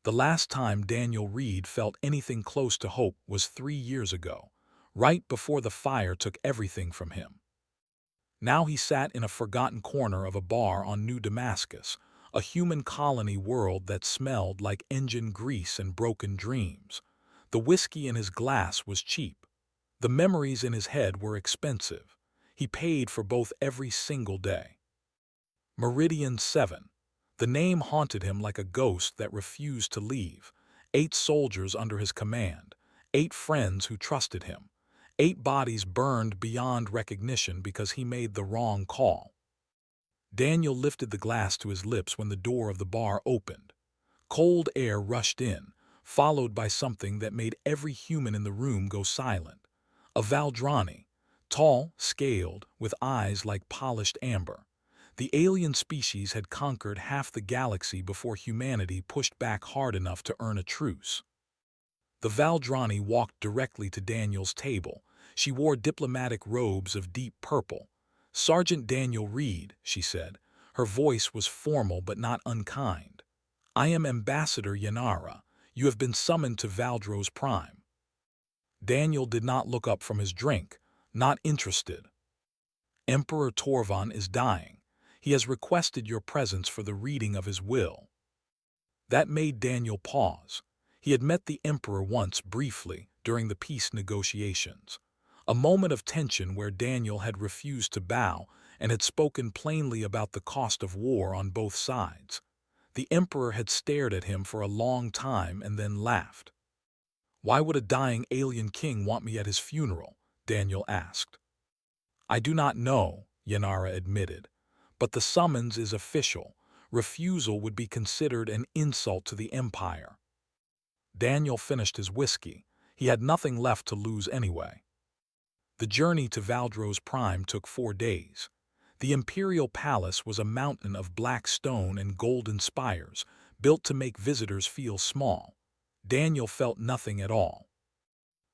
The last time Daniel Reed felt anything close to hope was 3 years ago, right before the fire took everything from him. Now he sat in a forgotten corner of a bar on New Damascus, a human colony world that smelled like engine grease and broken dreams. The whiskey in his glass was cheap. The memories in his head were expensive. He paid for both every single day. Meridian 7. The name haunted him like a ghost that refused to leave. 8 soldiers under his command. 8 friends who trusted him. 8 bodies burned beyond recognition because he made the wrong call. Daniel lifted the glass to his lips when the door of the bar opened. Cold air rushed in, followed by something that made every human in the room go silent. A Valdrani, tall, scaled, with eyes like polished amber. The alien species had conquered half the galaxy before humanity pushed back hard enough to earn a truce. The Valdrani walked directly to Daniel's table. She wore diplomatic robes of deep purple. "Sergeant Daniel Reed," she said. Her voice was formal but not unkind. "I am Ambassador Yanara. You have been summoned to Valdros Prime." Daniel did not look up from his drink, not interested. "Emperor Torvan is dying. He has requested your presence for the reading of his will." That made Daniel pause. He had met the Emperor once briefly during the peace negotiations. A moment of tension where Daniel had refused to bow and had spoken plainly about the cost of war on both sides. The Emperor had stared at him for a long time and then laughed. "Why would a dying alien king want me at his funeral?" Daniel asked. "I do not know," Yanara admitted. "But the summons is official. Refusal would be considered an insult to the Empire." Daniel finished his whiskey. He had nothing left to lose anyway. The journey to Valdros Prime took 4 days. The Imperial Palace was a mountain of black stone and golden spires, built to make visitors feel small. Daniel felt nothing at all.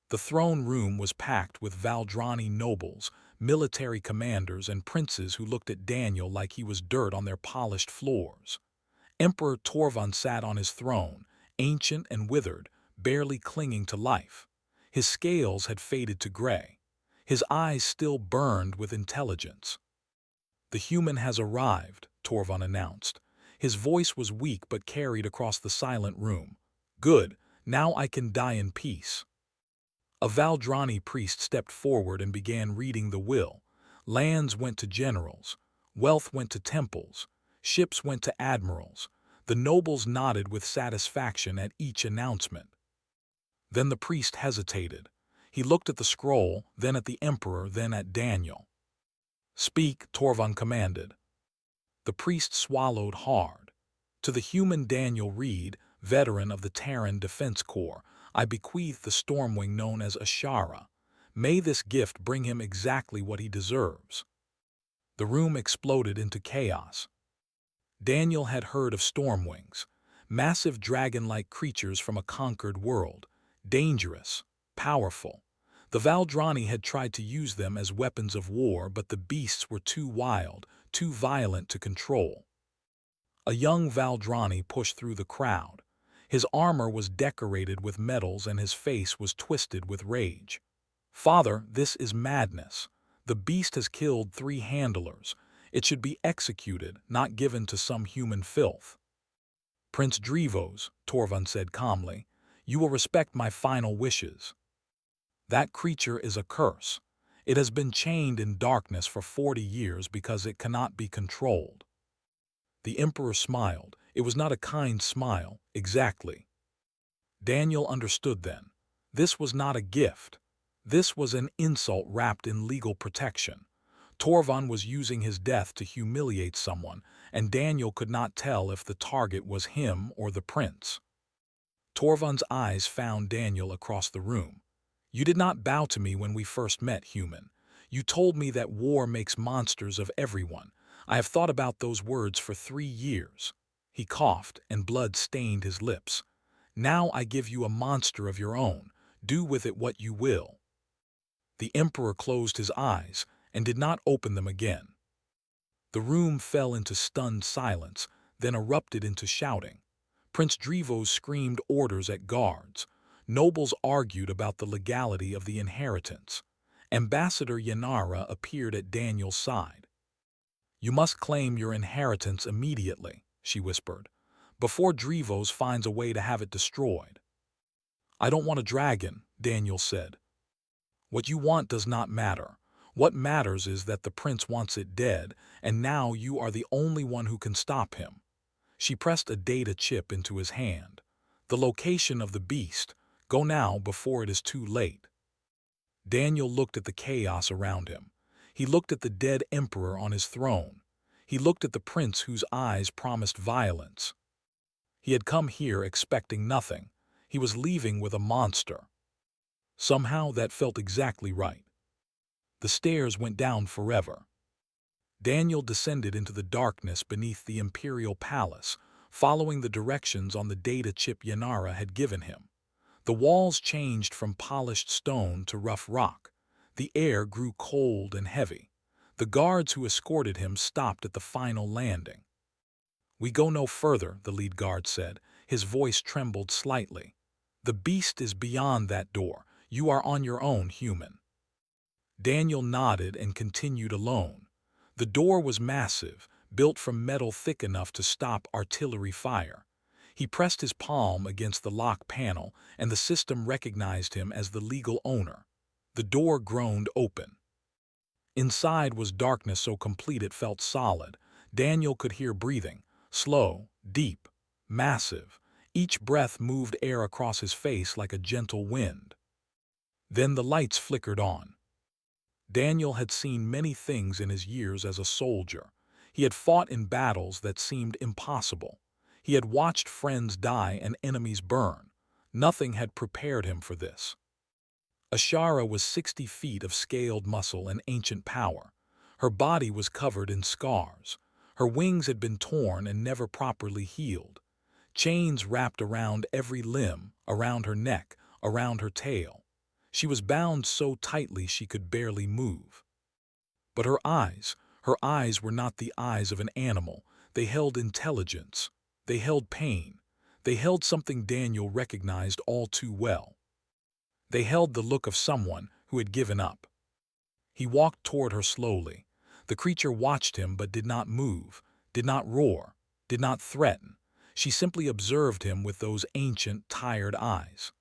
The throne room was packed with Valdrani nobles, military commanders, and princes who looked at Daniel like he was dirt on their polished floors. Emperor Torvan sat on his throne, ancient and withered, barely clinging to life. His scales had faded to gray. His eyes still burned with intelligence. "The human has arrived," Torvan announced. His voice was weak but carried across the silent room. "Good, now I can die in peace." A Valdrani priest stepped forward and began reading the will. Lands went to generals. Wealth went to temples. Ships went to admirals. The nobles nodded with satisfaction at each announcement. Then the priest hesitated. He looked at the scroll, then at the Emperor, then at Daniel. "Speak," Torvan commanded. The priest swallowed hard. "To the human Daniel Reed, veteran of the Terran Defense Corps, I bequeath the Stormwing known as Ashara. May this gift bring him exactly what he deserves." The room exploded into chaos. Daniel had heard of Stormwings, massive dragon-like creatures from a conquered world, dangerous, powerful. The Valdrani had tried to use them as weapons of war, but the beasts were too wild, too violent to control. A young Valdrani pushed through the crowd. His armor was decorated with medals and his face was twisted with rage. "Father, this is madness. The beast has killed 3 handlers. It should be executed, not given to some human filth." "Prince Drevos," Torvan said calmly, "you will respect my final wishes. That creature is a curse. It has been chained in darkness for 40 years because it cannot be controlled." The Emperor smiled. It was not a kind smile, exactly. Daniel understood then. This was not a gift. This was an insult wrapped in legal protection. Torvan was using his death to humiliate someone, and Daniel could not tell if the target was him or the prince. Torvan's eyes found Daniel across the room. "You did not bow to me when we first met, human. You told me that war makes monsters of everyone. I have thought about those words for 3 years. He coughed, and blood stained his lips. "Now I give you a monster of your own. Do with it what you will." The Emperor closed his eyes and did not open them again. The room fell into stunned silence, then erupted into shouting. Prince Drevos screamed orders at guards. Nobles argued about the legality of the inheritance. Ambassador Yanara appeared at Daniel's side. "You must claim your inheritance immediately," she whispered, "before Drevos finds a way to have it destroyed." "I don't want a dragon," Daniel said. "What you want does not matter. What matters is that the prince wants it dead, and now you are the only one who can stop him." She pressed a data chip into his hand. "The location of the beast. Go now before it is too late." Daniel looked at the chaos around him. He looked at the dead emperor on his throne. He looked at the prince whose eyes promised violence. He had come here expecting nothing. He was leaving with a monster. Somehow that felt exactly right. The stairs went down forever. Daniel descended into the darkness beneath the imperial palace, following the directions on the data chip Yanara had given him. The walls changed from polished stone to rough rock. The air grew cold and heavy. The guards who escorted him stopped at the final landing. "We go no further," the lead guard said. His voice trembled slightly. "The beast is beyond that door. You are on your own, human." Daniel nodded and continued alone. The door was massive, built from metal thick enough to stop artillery fire. He pressed his palm against the lock panel, and the system recognized him as the legal owner. The door groaned open. Inside was darkness so complete it felt solid. Daniel could hear breathing, slow, deep, massive. Each breath moved air across his face like a gentle wind. Then the lights flickered on. Daniel had seen many things in his years as a soldier. He had fought in battles that seemed impossible. He had watched friends die and enemies burn. Nothing had prepared him for this. Ashara was 60 feet of scaled muscle and ancient power. Her body was covered in scars. Her wings had been torn and never properly healed. Chains wrapped around every limb, around her neck, around her tail. She was bound so tightly she could barely move. But her eyes were not the eyes of an animal. They held intelligence. They held pain. They held something Daniel recognized all too well. They held the look of someone who had given up. He walked toward her slowly. The creature watched him but did not move, did not roar, did not threaten. She simply observed him with those ancient, tired eyes.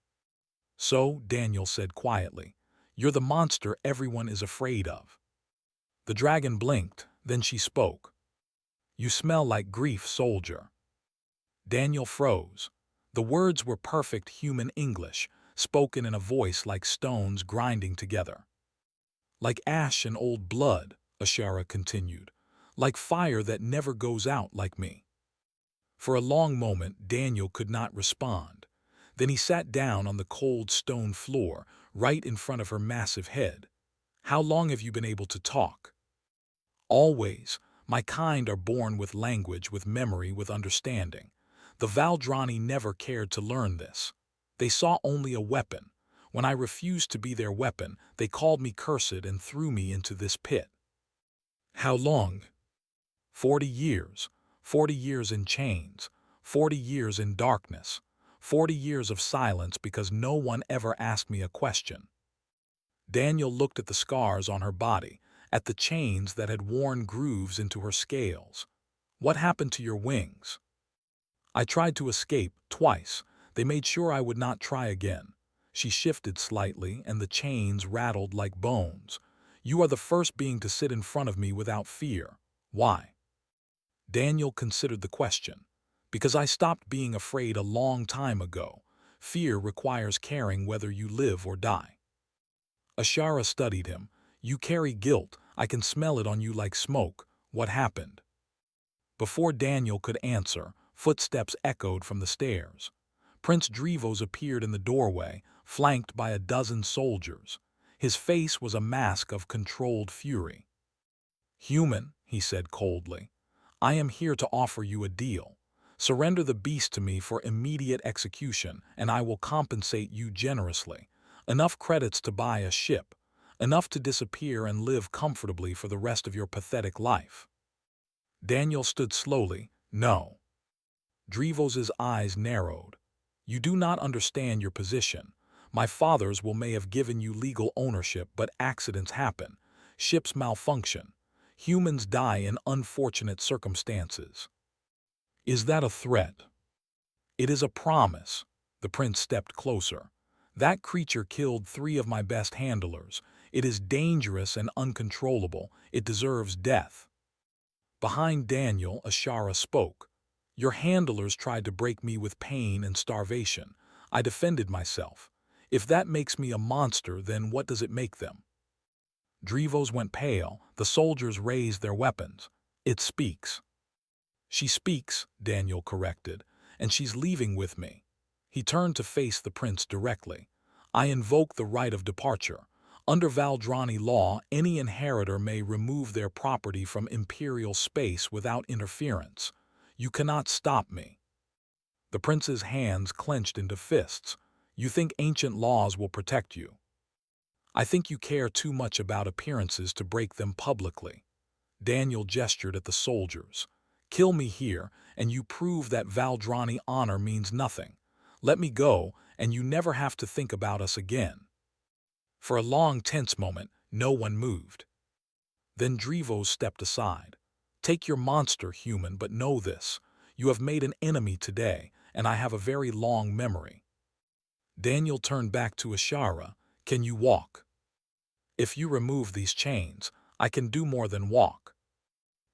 "So," Daniel said quietly, "you're the monster everyone is afraid of." The dragon blinked, then she spoke. "You smell like grief, soldier." Daniel froze. The words were perfect human English, spoken in a voice like stones grinding together. "Like ash and old blood," Ashara continued. "Like fire that never goes out, like me." For a long moment, Daniel could not respond. Then he sat down on the cold stone floor, right in front of her massive head. "How long have you been able to talk?" "Always. My kind are born with language, with memory, with understanding. The Valdrani never cared to learn this. They saw only a weapon. When I refused to be their weapon, they called me cursed and threw me into this pit." "How long?" 40 years. 40 years in chains. 40 years in darkness. 40 years of silence because no one ever asked me a question. Daniel looked at the scars on her body, at the chains that had worn grooves into her scales. "What happened to your wings?" "I tried to escape, twice. They made sure I would not try again." She shifted slightly, and the chains rattled like bones. "You are the first being to sit in front of me without fear. Why?" Daniel considered the question. "Because I stopped being afraid a long time ago. Fear requires caring whether you live or die." Ashara studied him. "You carry guilt. I can smell it on you like smoke. What happened?" Before Daniel could answer, footsteps echoed from the stairs. Prince Drevos appeared in the doorway, flanked by a dozen soldiers. His face was a mask of controlled fury. "Human," he said coldly, "I am here to offer you a deal. Surrender the beast to me for immediate execution, and I will compensate you generously. Enough credits to buy a ship. Enough to disappear and live comfortably for the rest of your pathetic life." Daniel stood slowly. "No." Drevos's eyes narrowed. You do not understand your position. My fathers may have given you legal ownership, but accidents happen. Ships malfunction. Humans die in unfortunate circumstances. Is that a threat? It is a promise. The prince stepped closer. That creature killed 3 of my best handlers. It is dangerous and uncontrollable. It deserves death. Behind Daniel, Ashara spoke. Your handlers tried to break me with pain and starvation. I defended myself. If that makes me a monster, then what does it make them? Drevos went pale. The soldiers raised their weapons. It speaks. She speaks, Daniel corrected, and she's leaving with me. He turned to face the prince directly. I invoke the right of departure. Under Valdrani law, any inheritor may remove their property from imperial space without interference. You cannot stop me. The prince's hands clenched into fists. You think ancient laws will protect you. I think you care too much about appearances to break them publicly. Daniel gestured at the soldiers. Kill me here, and you prove that Valdrani honor means nothing. Let me go, and you never have to think about us again. For a long, tense moment, no one moved. Then Drevos stepped aside. Take your monster, human, but know this. You have made an enemy today, and I have a very long memory. Daniel turned back to Ashara. Can you walk? If you remove these chains, I can do more than walk.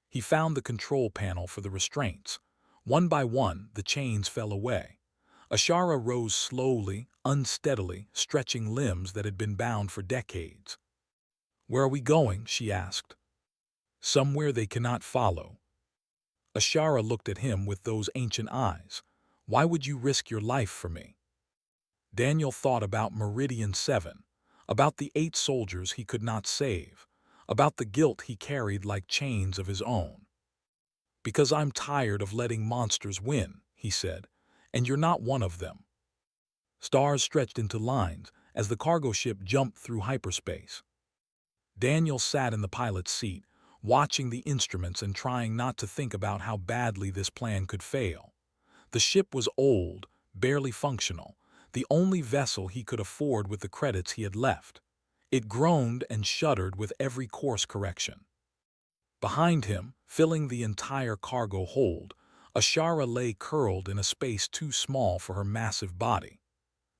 He found the control panel for the restraints. One by one, the chains fell away. Ashara rose slowly, unsteadily, stretching limbs that had been bound for decades. Where are we going? She asked. Somewhere they cannot follow. Ashara looked at him with those ancient eyes. Why would you risk your life for me? Daniel thought about Meridian 7, about the 8 soldiers he could not save, about the guilt he carried like chains of his own. Because I'm tired of letting monsters win, he said, and you're not one of them. Stars stretched into lines as the cargo ship jumped through hyperspace. Daniel sat in the pilot's seat, watching the instruments and trying not to think about how badly this plan could fail. The ship was old, barely functional, the only vessel he could afford with the credits he had left. It groaned and shuddered with every course correction. Behind him, filling the entire cargo hold, Ashara lay curled in a space too small for her massive body.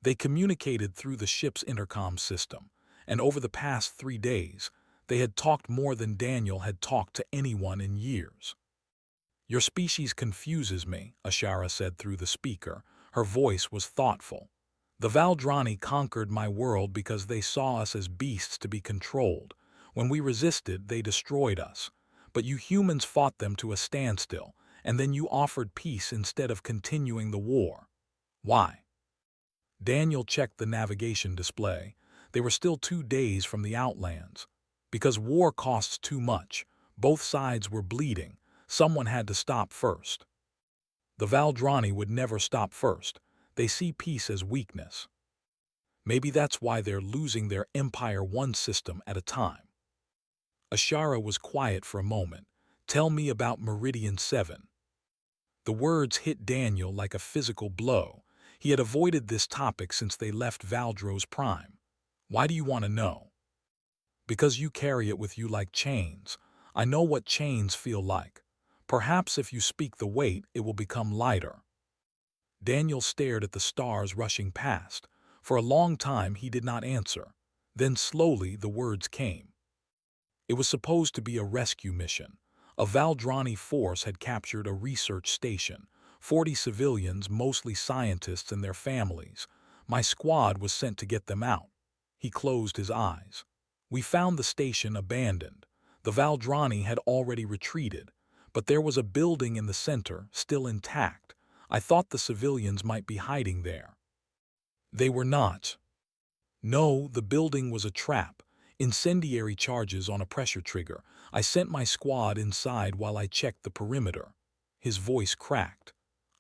They communicated through the ship's intercom system, and over the past 3 days, they had talked more than Daniel had talked to anyone in years. Your species confuses me, Ashara said through the speaker. Her voice was thoughtful. The Valdrani conquered my world because they saw us as beasts to be controlled. When we resisted, they destroyed us. But you humans fought them to a standstill, and then you offered peace instead of continuing the war. Why? Daniel checked the navigation display. They were still 2 days from the Outlands. Because war costs too much. Both sides were bleeding. Someone had to stop first. The Valdrani would never stop first. They see peace as weakness. Maybe that's why they're losing their Empire one system at a time. Ashara was quiet for a moment. Tell me about Meridian 7. The words hit Daniel like a physical blow. He had avoided this topic since they left Valdro's Prime. Why do you want to know? Because you carry it with you like chains. I know what chains feel like. Perhaps if you speak the weight, it will become lighter. Daniel stared at the stars rushing past. For a long time he did not answer. Then slowly the words came. It was supposed to be a rescue mission. A Valdrani force had captured a research station. 40 civilians, mostly scientists and their families. My squad was sent to get them out. He closed his eyes. We found the station abandoned. The Valdrani had already retreated, but there was a building in the center, still intact. I thought the civilians might be hiding there. They were not. No, the building was a trap. Incendiary charges on a pressure trigger. I sent my squad inside while I checked the perimeter. His voice cracked.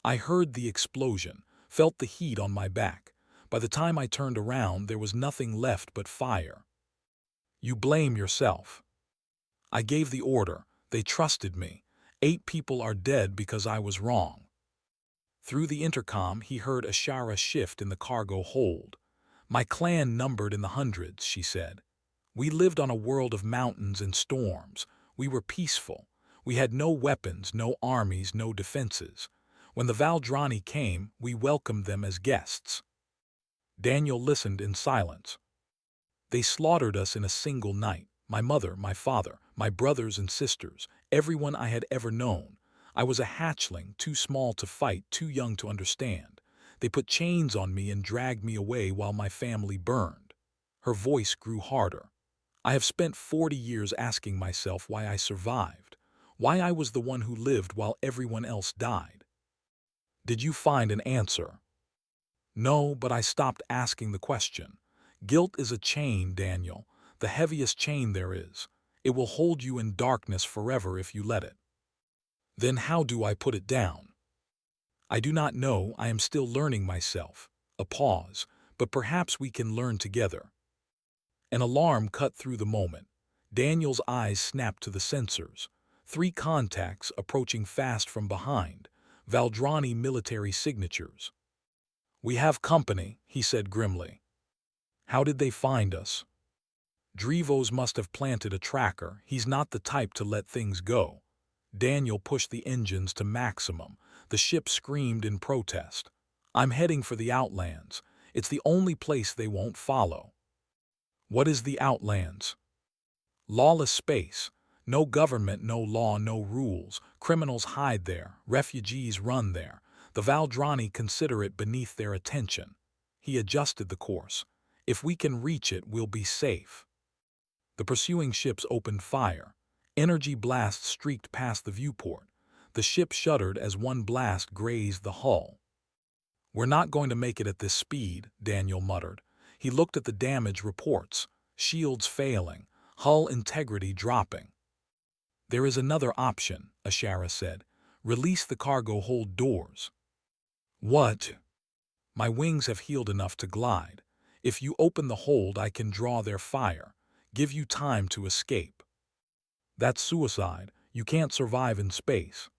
I heard the explosion, felt the heat on my back. By the time I turned around, there was nothing left but fire. You blame yourself. I gave the order. They trusted me. 8 people are dead because I was wrong. Through the intercom, he heard Ashara shift in the cargo hold. "My clan numbered in the hundreds," she said. "We lived on a world of mountains and storms. We were peaceful. We had no weapons, no armies, no defenses. When the Valdrani came, we welcomed them as guests." Daniel listened in silence. "They slaughtered us in a single night. My mother, my father, my brothers and sisters, everyone I had ever known. I was a hatchling, too small to fight, too young to understand. They put chains on me and dragged me away while my family burned." Her voice grew harder. "I have spent 40 years asking myself why I survived, why I was the one who lived while everyone else died." "Did you find an answer?" "No, but I stopped asking the question. Guilt is a chain, Daniel, the heaviest chain there is. It will hold you in darkness forever if you let it." "Then how do I put it down?" "I do not know. I am still learning myself." A pause. "But perhaps we can learn together." An alarm cut through the moment. Daniel's eyes snapped to the sensors. 3 contacts approaching fast from behind. Valdrani military signatures. "We have company," he said grimly. "How did they find us?" "Drevos must have planted a tracker. He's not the type to let things go." Daniel pushed the engines to maximum. The ship screamed in protest. "I'm heading for the Outlands. It's the only place they won't follow." "What is the Outlands?" "Lawless space. No government, no law, no rules. Criminals hide there. Refugees run there. The Valdrani consider it beneath their attention." He adjusted the course. "If we can reach it, we'll be safe." The pursuing ships opened fire. Energy blasts streaked past the viewport. The ship shuddered as one blast grazed the hull. "We're not going to make it at this speed," Daniel muttered. He looked at the damage reports. Shields failing. Hull integrity dropping. "There is another option," Ashara said. "Release the cargo hold doors." "What?" "My wings have healed enough to glide. If you open the hold, I can draw their fire. Give you time to escape." "That's suicide. You can't survive in space."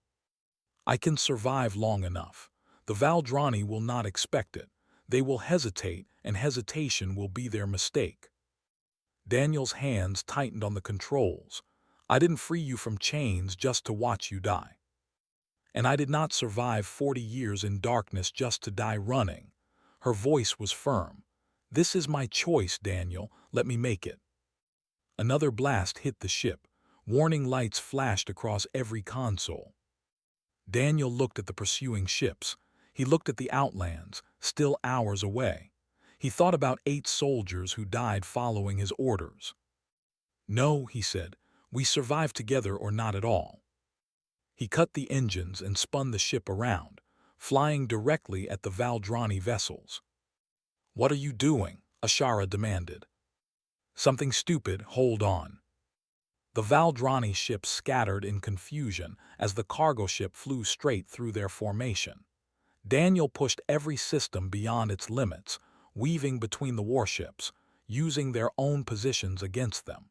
"I can survive long enough. The Valdrani will not expect it. They will hesitate, and hesitation will be their mistake." Daniel's hands tightened on the controls. "I didn't free you from chains just to watch you die. And I did not survive 40 years in darkness just to die running." Her voice was firm. "This is my choice, Daniel. Let me make it." Another blast hit the ship. Warning lights flashed across every console. Daniel looked at the pursuing ships. He looked at the Outlands, still hours away. He thought about 8 soldiers who died following his orders. "No," he said, "we survive together or not at all." He cut the engines and spun the ship around, flying directly at the Valdrani vessels. "What are you doing?" Ashara demanded. "Something stupid. Hold on." The Valdrani ships scattered in confusion as the cargo ship flew straight through their formation. Daniel pushed every system beyond its limits, weaving between the warships, using their own positions against them.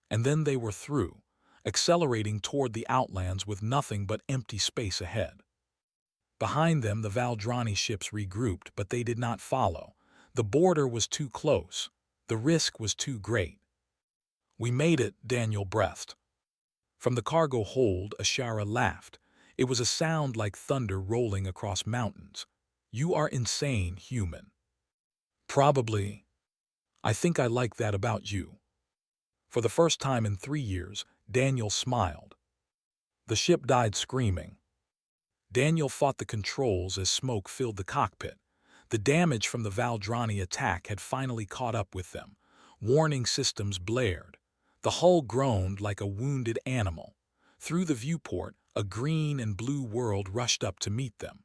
And then they were through, accelerating toward the Outlands with nothing but empty space ahead. Behind them, the Valdrani ships regrouped, but they did not follow. The border was too close. The risk was too great. "We made it," Daniel breathed. From the cargo hold, Ashara laughed. It was a sound like thunder rolling across mountains. "You are insane, human." "Probably. I think I like that about you." For the first time in 3 years, Daniel smiled. The ship died screaming. Daniel fought the controls as smoke filled the cockpit. The damage from the Valdrani attack had finally caught up with them. Warning systems blared. The hull groaned like a wounded animal. Through the viewport, a green and blue world rushed up to meet them.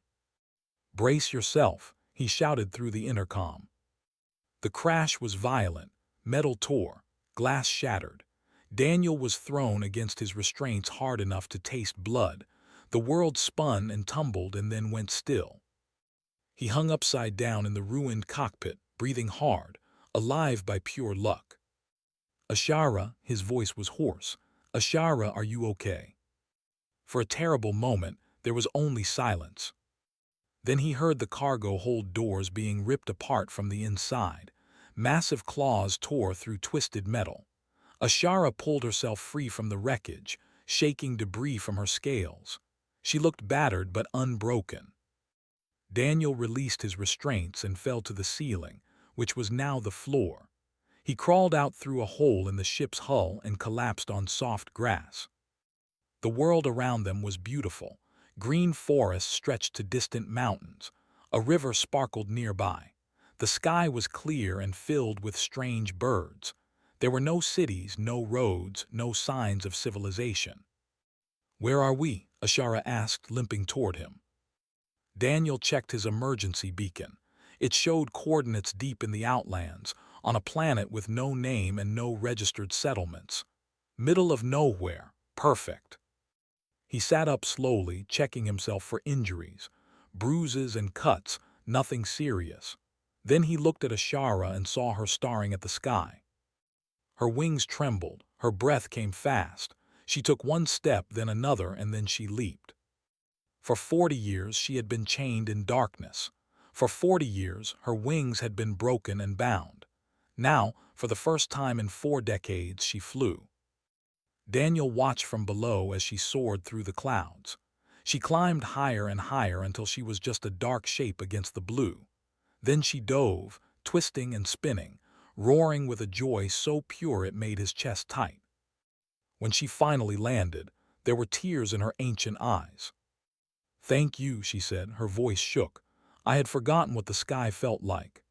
"Brace yourself," he shouted through the intercom. The crash was violent. Metal tore. Glass shattered. Daniel was thrown against his restraints hard enough to taste blood. The world spun and tumbled and then went still. He hung upside down in the ruined cockpit, breathing hard, alive by pure luck. "Ashara," his voice was hoarse. "Ashara, are you okay?" For a terrible moment, there was only silence. Then he heard the cargo hold doors being ripped apart from the inside. Massive claws tore through twisted metal. Ashara pulled herself free from the wreckage, shaking debris from her scales. She looked battered but unbroken. Daniel released his restraints and fell to the ceiling, which was now the floor. He crawled out through a hole in the ship's hull and collapsed on soft grass. The world around them was beautiful. Green forests stretched to distant mountains. A river sparkled nearby. The sky was clear and filled with strange birds. There were no cities, no roads, no signs of civilization. "Where are we?" Ashara asked, limping toward him. Daniel checked his emergency beacon. It showed coordinates deep in the outlands, on a planet with no name and no registered settlements. Middle of nowhere. Perfect. He sat up slowly, checking himself for injuries. Bruises and cuts, nothing serious. Then he looked at Ashara and saw her staring at the sky. Her wings trembled, her breath came fast. She took one step, then another, and then she leaped. For 40 years she had been chained in darkness. For 40 years her wings had been broken and bound. Now, for the first time in 4 decades, she flew. Daniel watched from below as she soared through the clouds. She climbed higher and higher until she was just a dark shape against the blue. Then she dove, twisting and spinning, roaring with a joy so pure it made his chest tight. When she finally landed, there were tears in her ancient eyes. "Thank you," she said, her voice shook. "I had forgotten what the sky felt like."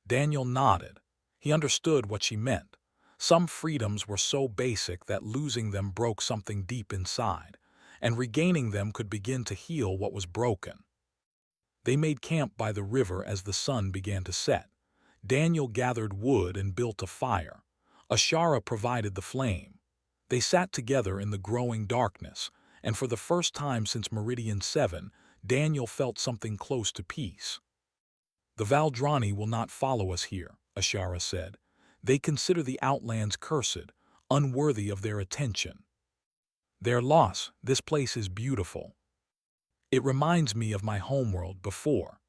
Daniel nodded. He understood what she meant. Some freedoms were so basic that losing them broke something deep inside, and regaining them could begin to heal what was broken. They made camp by the river as the sun began to set. Daniel gathered wood and built a fire. Ashara provided the flame. They sat together in the growing darkness, and for the first time since Meridian 7, Daniel felt something close to peace. "The Valdrani will not follow us here," Ashara said. "They consider the Outlands cursed, unworthy of their attention." "Their loss. This place is beautiful. It reminds me of my homeworld before."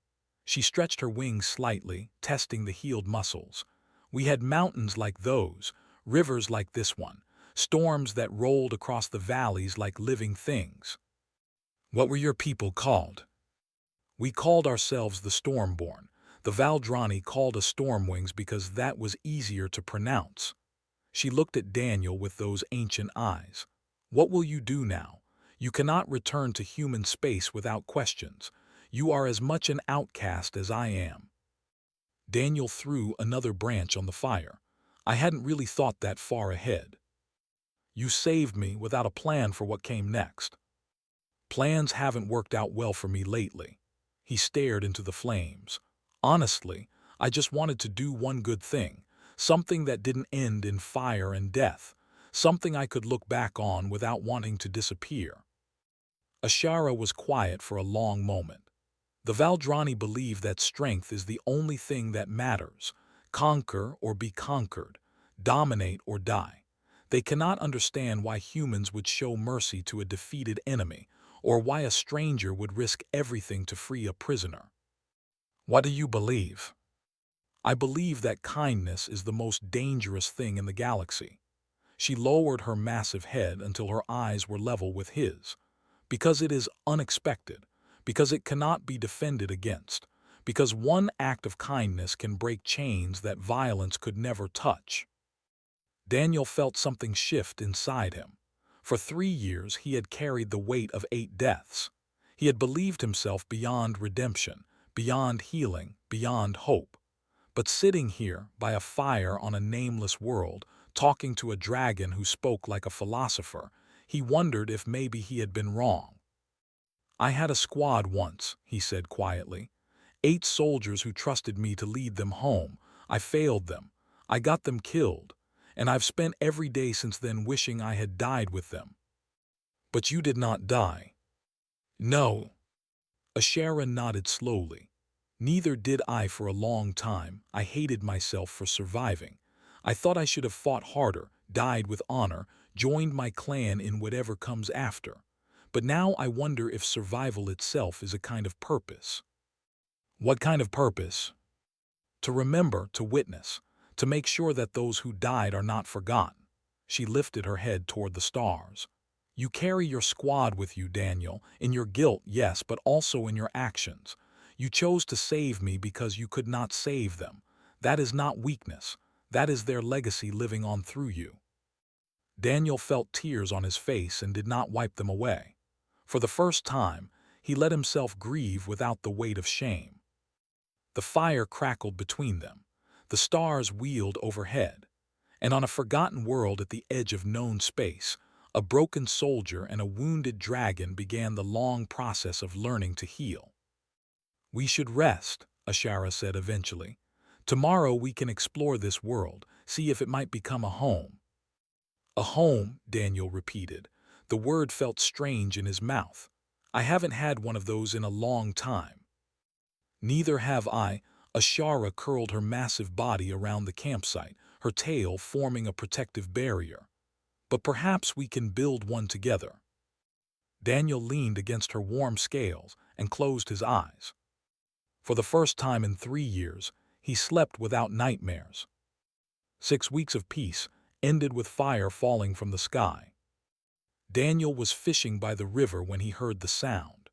She stretched her wings slightly, testing the healed muscles. "We had mountains like those, rivers like this one, storms that rolled across the valleys like living things." "What were your people called?" "We called ourselves the Stormborn. The Valdrani called us Stormwings because that was easier to pronounce." She looked at Daniel with those ancient eyes. "What will you do now? You cannot return to human space without questions. You are as much an outcast as I am." Daniel threw another branch on the fire. "I hadn't really thought that far ahead. You saved me without a plan for what came next." "Plans haven't worked out well for me lately." He stared into the flames. "Honestly, I just wanted to do one good thing, something that didn't end in fire and death, something I could look back on without wanting to disappear." Ashara was quiet for a long moment. "The Valdrani believe that strength is the only thing that matters. Conquer or be conquered, dominate or die. They cannot understand why humans would show mercy to a defeated enemy, or why a stranger would risk everything to free a prisoner." "What do you believe?" "I believe that kindness is the most dangerous thing in the galaxy." She lowered her massive head until her eyes were level with his. "Because it is unexpected, because it cannot be defended against, because one act of kindness can break chains that violence could never touch." Daniel felt something shift inside him. For 3 years he had carried the weight of 8 deaths. He had believed himself beyond redemption, beyond healing, beyond hope. But sitting here, by a fire on a nameless world, talking to a dragon who spoke like a philosopher, he wondered if maybe he had been wrong. "I had a squad once," he said quietly. 8 soldiers who trusted me to lead them home. I failed them. I got them killed. And I've spent every day since then wishing I had died with them." "But you did not die." "No." Ashara nodded slowly. "Neither did I for a long time. I hated myself for surviving. I thought I should have fought harder, died with honor, joined my clan in whatever comes after. But now I wonder if survival itself is a kind of purpose. What kind of purpose? To remember, to witness, to make sure that those who died are not forgotten. She lifted her head toward the stars. You carry your squad with you, Daniel, in your guilt, yes, but also in your actions. You chose to save me because you could not save them. That is not weakness. That is their legacy living on through you. Daniel felt tears on his face and did not wipe them away. For the first time, he let himself grieve without the weight of shame. The fire crackled between them. The stars wheeled overhead. And on a forgotten world at the edge of known space, a broken soldier and a wounded dragon began the long process of learning to heal. We should rest, Ashara said eventually. Tomorrow we can explore this world, see if it might become a home. A home, Daniel repeated. The word felt strange in his mouth. I haven't had one of those in a long time. Neither have I. Ashara curled her massive body around the campsite, her tail forming a protective barrier. But perhaps we can build one together. Daniel leaned against her warm scales and closed his eyes. For the first time in 3 years, he slept without nightmares. 6 weeks of peace ended with fire falling from the sky. Daniel was fishing by the river when he heard the sound,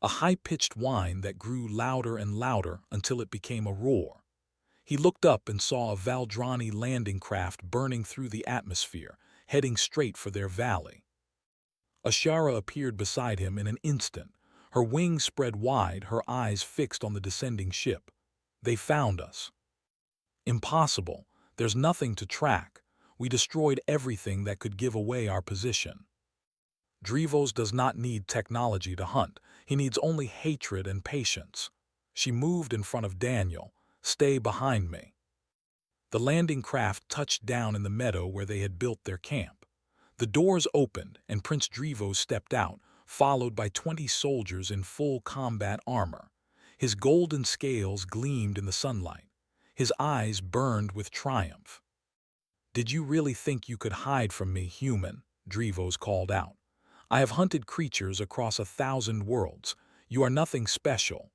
a high-pitched whine that grew louder and louder until it became a roar. He looked up and saw a Valdrani landing craft burning through the atmosphere, heading straight for their valley. Ashara appeared beside him in an instant, her wings spread wide, her eyes fixed on the descending ship. They found us. Impossible. There's nothing to track. We destroyed everything that could give away our position. Drivos does not need technology to hunt. He needs only hatred and patience. She moved in front of Daniel. Stay behind me. The landing craft touched down in the meadow where they had built their camp. The doors opened and Prince Drivos stepped out, followed by 20 soldiers in full combat armor. His golden scales gleamed in the sunlight. His eyes burned with triumph. Did you really think you could hide from me, human? Drivos called out. I have hunted creatures across 1,000 worlds. You are nothing special.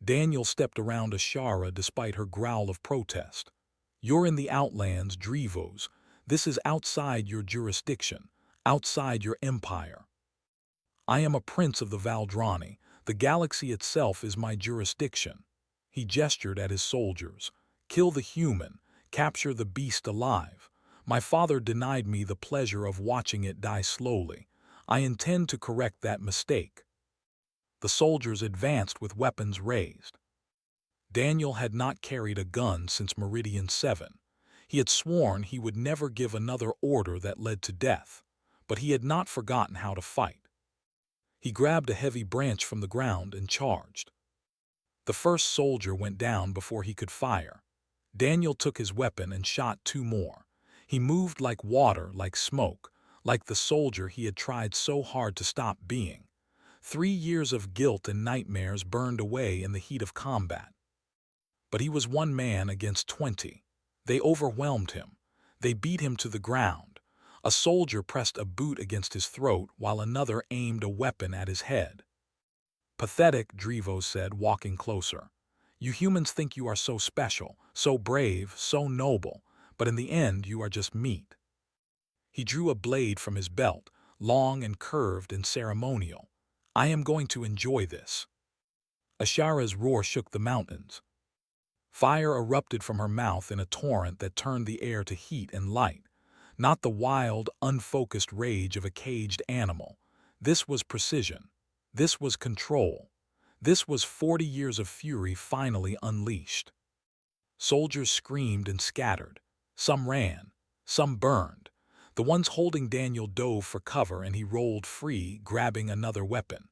Daniel stepped around Ashara despite her growl of protest. You're in the Outlands, Drivos. This is outside your jurisdiction, outside your empire. I am a prince of the Valdrani. The galaxy itself is my jurisdiction. He gestured at his soldiers. Kill the human, capture the beast alive. My father denied me the pleasure of watching it die slowly. I intend to correct that mistake. The soldiers advanced with weapons raised. Daniel had not carried a gun since Meridian 7. He had sworn he would never give another order that led to death, but he had not forgotten how to fight. He grabbed a heavy branch from the ground and charged. The first soldier went down before he could fire. Daniel took his weapon and shot 2 more. He moved like water, like smoke, like the soldier he had tried so hard to stop being. 3 years of guilt and nightmares burned away in the heat of combat. But he was one man against 20. They overwhelmed him. They beat him to the ground. A soldier pressed a boot against his throat while another aimed a weapon at his head. Pathetic, Drivos said, walking closer. You humans think you are so special, so brave, so noble, but in the end you are just meat. He drew a blade from his belt, long and curved and ceremonial. I am going to enjoy this. Ashara's roar shook the mountains. Fire erupted from her mouth in a torrent that turned the air to heat and light. Not the wild, unfocused rage of a caged animal. This was precision. This was control. This was 40 years of fury finally unleashed. Soldiers screamed and scattered. Some ran. Some burned. The ones holding Daniel dove for cover and he rolled free, grabbing another weapon.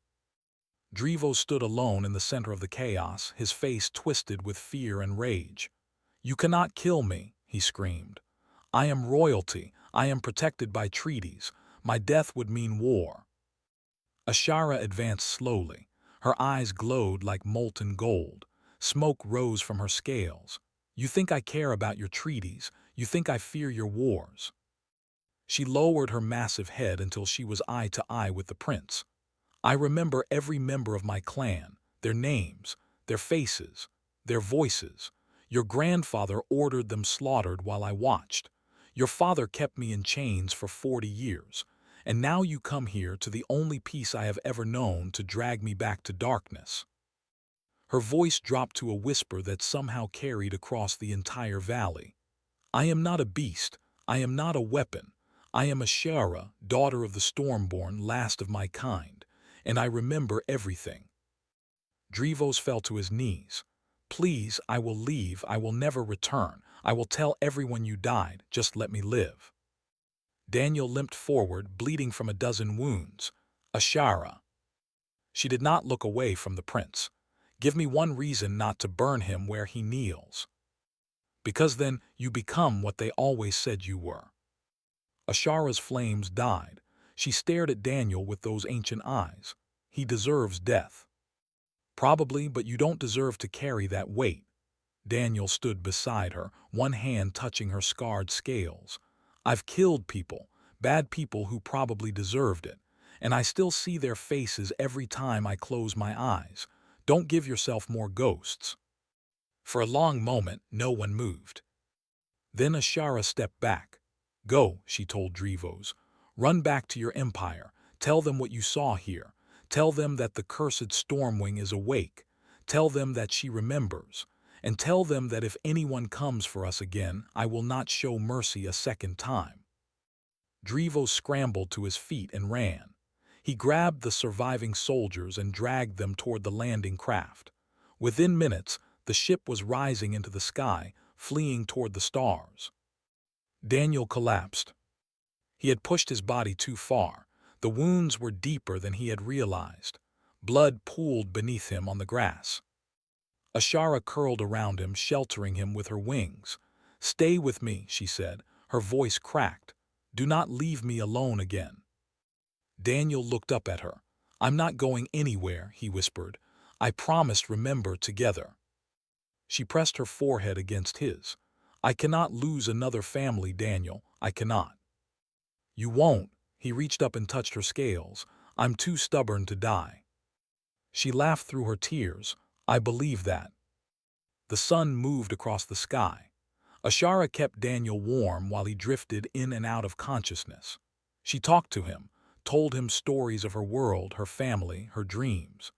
Drivos stood alone in the center of the chaos, his face twisted with fear and rage. You cannot kill me, he screamed. I am royalty. I am protected by treaties. My death would mean war. Ashara advanced slowly. Her eyes glowed like molten gold. Smoke rose from her scales. You think I care about your treaties. You think I fear your wars. She lowered her massive head until she was eye to eye with the prince. I remember every member of my clan, their names, their faces, their voices. Your grandfather ordered them slaughtered while I watched. Your father kept me in chains for 40 years. And now you come here to the only peace I have ever known to drag me back to darkness. Her voice dropped to a whisper that somehow carried across the entire valley. I am not a beast. I am not a weapon. I am a Shara, daughter of the Stormborn, last of my kind, and I remember everything. Drevos fell to his knees. Please, I will leave. I will never return. I will tell everyone you died. Just let me live. Daniel limped forward, bleeding from a dozen wounds. Ashara. She did not look away from the prince. Give me one reason not to burn him where he kneels. Because then you become what they always said you were. Ashara's flames died. She stared at Daniel with those ancient eyes. He deserves death. Probably, but you don't deserve to carry that weight. Daniel stood beside her, one hand touching her scarred scales. I've killed people, bad people who probably deserved it, and I still see their faces every time I close my eyes. Don't give yourself more ghosts. For a long moment, no one moved. Then Ashara stepped back. Go, she told Drevos. Run back to your empire. Tell them what you saw here. Tell them that the cursed Stormwing is awake. Tell them that she remembers. And tell them that if anyone comes for us again, I will not show mercy a second time. Drevos scrambled to his feet and ran. He grabbed the surviving soldiers and dragged them toward the landing craft. Within minutes, the ship was rising into the sky, fleeing toward the stars. Daniel collapsed. He had pushed his body too far. The wounds were deeper than he had realized. Blood pooled beneath him on the grass. Ashara curled around him, sheltering him with her wings. Stay with me, she said. Her voice cracked. Do not leave me alone again. Daniel looked up at her. I'm not going anywhere, he whispered. I promised, remember, together. She pressed her forehead against his. I cannot lose another family, Daniel. I cannot. You won't. He reached up and touched her scales. I'm too stubborn to die. She laughed through her tears. I believe that. The sun moved across the sky. Ashara kept Daniel warm while he drifted in and out of consciousness. She talked to him, told him stories of her world, her family, her dreams.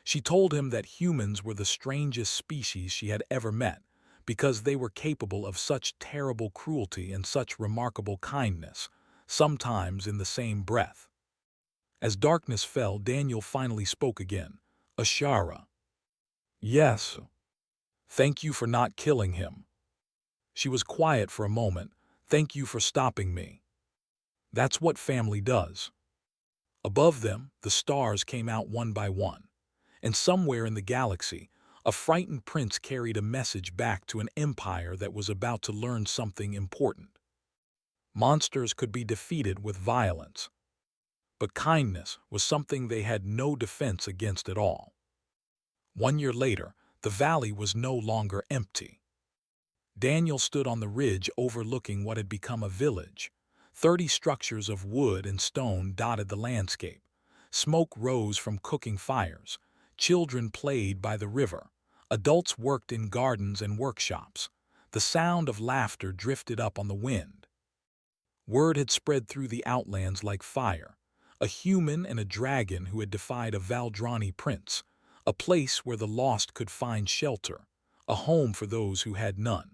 She told him that humans were the strangest species she had ever met, because they were capable of such terrible cruelty and such remarkable kindness, sometimes in the same breath. As darkness fell, Daniel finally spoke again. Ashara. Yes. Thank you for not killing him. She was quiet for a moment. Thank you for stopping me. That's what family does. Above them, the stars came out one by one. And somewhere in the galaxy, a frightened prince carried a message back to an empire that was about to learn something important. Monsters could be defeated with violence, but kindness was something they had no defense against at all. 1 year later, the valley was no longer empty. Daniel stood on the ridge overlooking what had become a village. 30 structures of wood and stone dotted the landscape. Smoke rose from cooking fires. Children played by the river. Adults worked in gardens and workshops. The sound of laughter drifted up on the wind. Word had spread through the outlands like fire. A human and a dragon who had defied a Valdrani prince. A place where the lost could find shelter. A home for those who had none.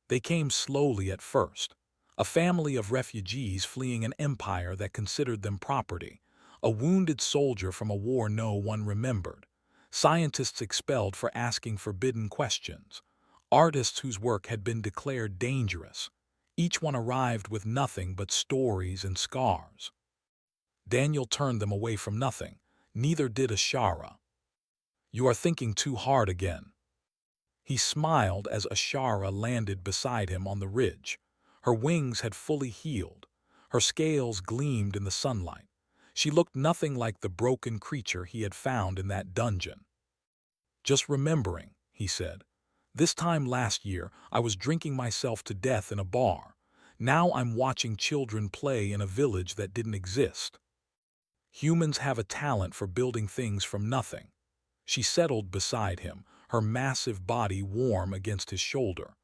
They came slowly at first. A family of refugees fleeing an empire that considered them property. A wounded soldier from a war no one remembered. Scientists expelled for asking forbidden questions. Artists whose work had been declared dangerous. Each one arrived with nothing but stories and scars. Daniel turned them away from nothing. Neither did Ashara. You are thinking too hard again. He smiled as Ashara landed beside him on the ridge. Her wings had fully healed. Her scales gleamed in the sunlight. She looked nothing like the broken creature he had found in that dungeon. Just remembering, he said. This time last year, I was drinking myself to death in a bar. Now I'm watching children play in a village that didn't exist. Humans have a talent for building things from nothing. She settled beside him, her massive body warm against his shoulder.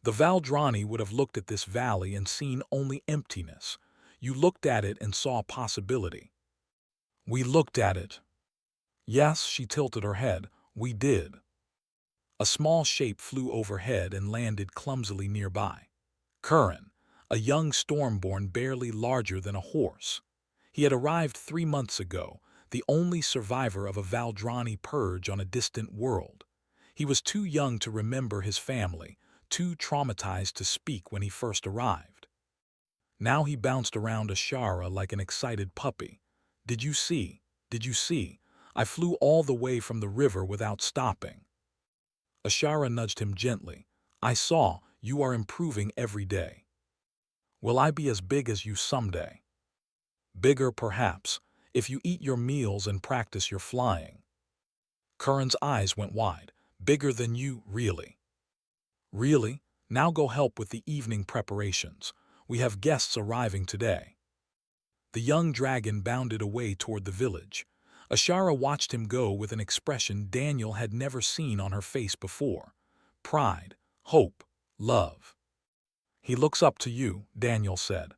The Valdrani would have looked at this valley and seen only emptiness. You looked at it and saw possibility. We looked at it. Yes, she tilted her head. We did. A small shape flew overhead and landed clumsily nearby. Curran, a young stormborn barely larger than a horse. He had arrived 3 months ago, the only survivor of a Valdrani purge on a distant world. He was too young to remember his family, too traumatized to speak when he first arrived. Now he bounced around Ashara like an excited puppy. Did you see? Did you see? I flew all the way from the river without stopping. Ashara nudged him gently. I saw, you are improving every day. Will I be as big as you someday? Bigger, perhaps, if you eat your meals and practice your flying. Curran's eyes went wide. Bigger than you, really? Really? Now go help with the evening preparations. We have guests arriving today. The young dragon bounded away toward the village. Ashara watched him go with an expression Daniel had never seen on her face before. Pride, hope, love. He looks up to you, Daniel said.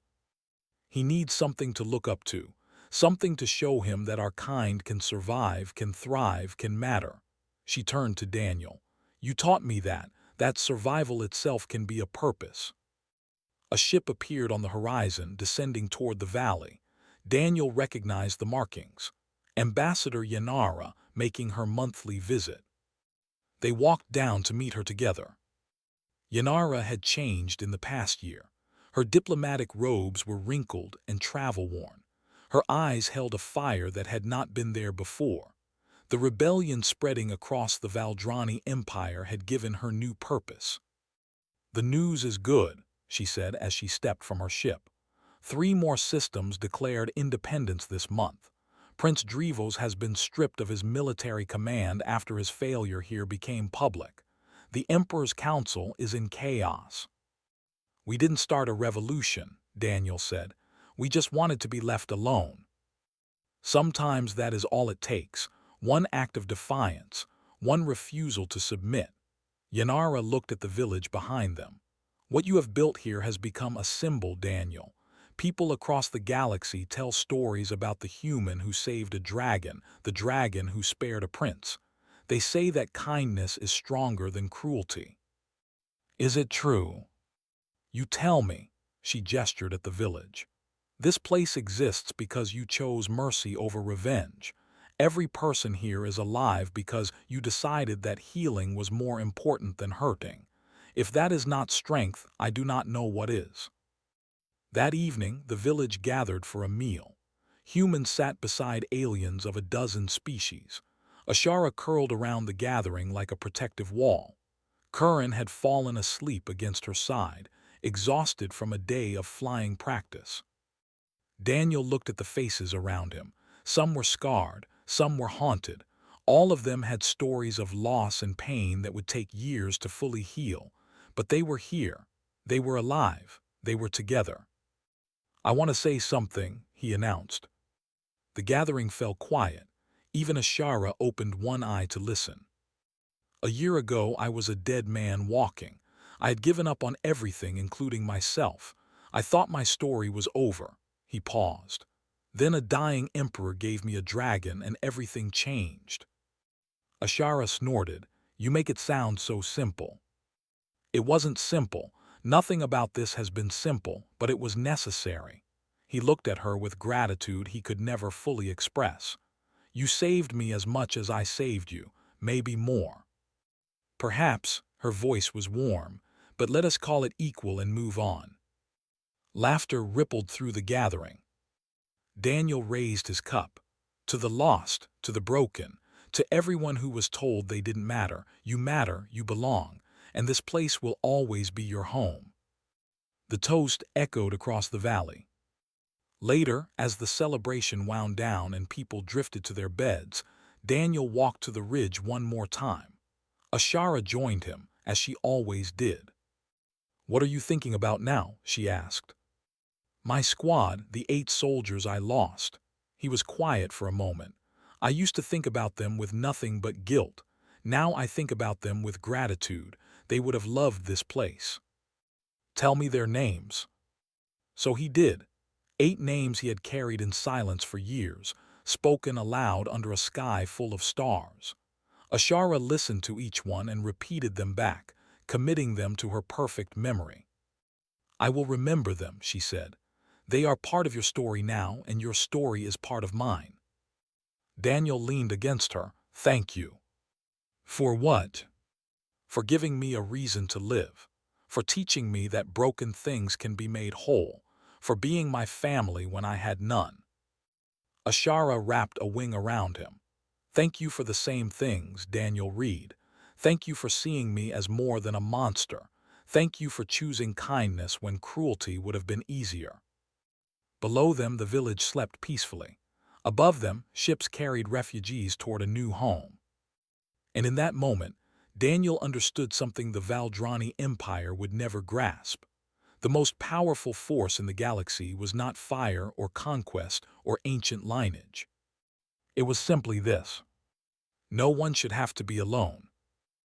He needs something to look up to, something to show him that our kind can survive, can thrive, can matter. She turned to Daniel. You taught me that survival itself can be a purpose. A ship appeared on the horizon, descending toward the valley. Daniel recognized the markings. Ambassador Yanara, making her monthly visit. They walked down to meet her together. Yanara had changed in the past year. Her diplomatic robes were wrinkled and travel-worn. Her eyes held a fire that had not been there before. The rebellion spreading across the Valdrani Empire had given her new purpose. The news is good, she said as she stepped from her ship. 3 more systems declared independence this month. Prince Drevos has been stripped of his military command after his failure here became public. The Emperor's council is in chaos. We didn't start a revolution, Daniel said. We just wanted to be left alone. Sometimes that is all it takes. One act of defiance, one refusal to submit. Yanara looked at the village behind them. What you have built here has become a symbol, Daniel. People across the galaxy tell stories about the human who saved a dragon, the dragon who spared a prince. They say that kindness is stronger than cruelty. Is it true? You tell me, she gestured at the village. This place exists because you chose mercy over revenge. Every person here is alive because you decided that healing was more important than hurting. If that is not strength, I do not know what is. That evening, the village gathered for a meal. Humans sat beside aliens of a dozen species. Ashara curled around the gathering like a protective wall. Curran had fallen asleep against her side, exhausted from a day of flying practice. Daniel looked at the faces around him. Some were scarred, some were haunted. All of them had stories of loss and pain that would take years to fully heal. But they were here. They were alive. They were together. I want to say something, he announced. The gathering fell quiet. Even Ashara opened one eye to listen. A year ago, I was a dead man walking. I had given up on everything, including myself. I thought my story was over. He paused. Then a dying emperor gave me a dragon and everything changed. Ashara snorted. You make it sound so simple. It wasn't simple. Nothing about this has been simple, but it was necessary. He looked at her with gratitude he could never fully express. You saved me as much as I saved you, maybe more. Perhaps, her voice was warm, but let us call it equal and move on. Laughter rippled through the gathering. Daniel raised his cup. To the lost, to the broken, to everyone who was told they didn't matter, you belong, and this place will always be your home. The toast echoed across the valley. Later, as the celebration wound down and people drifted to their beds, Daniel walked to the ridge one more time. Ashara joined him, as she always did. "What are you thinking about now?" she asked. "My squad, the 8 soldiers I lost." He was quiet for a moment. "I used to think about them with nothing but guilt. Now I think about them with gratitude. They would have loved this place." "Tell me their names." So he did. 8 names he had carried in silence for years, spoken aloud under a sky full of stars. Ashara listened to each one and repeated them back, committing them to her perfect memory. "I will remember them," she said. "They are part of your story now, and your story is part of mine." Daniel leaned against her. "Thank you." "For what?" "For giving me a reason to live. For teaching me that broken things can be made whole. For being my family when I had none." Ashara wrapped a wing around him. "Thank you for the same things, Daniel Reed. Thank you for seeing me as more than a monster. Thank you for choosing kindness when cruelty would have been easier." Below them, the village slept peacefully. Above them, ships carried refugees toward a new home. And in that moment, Daniel understood something the Valdrani Empire would never grasp. The most powerful force in the galaxy was not fire or conquest or ancient lineage. It was simply this: no one should have to be alone.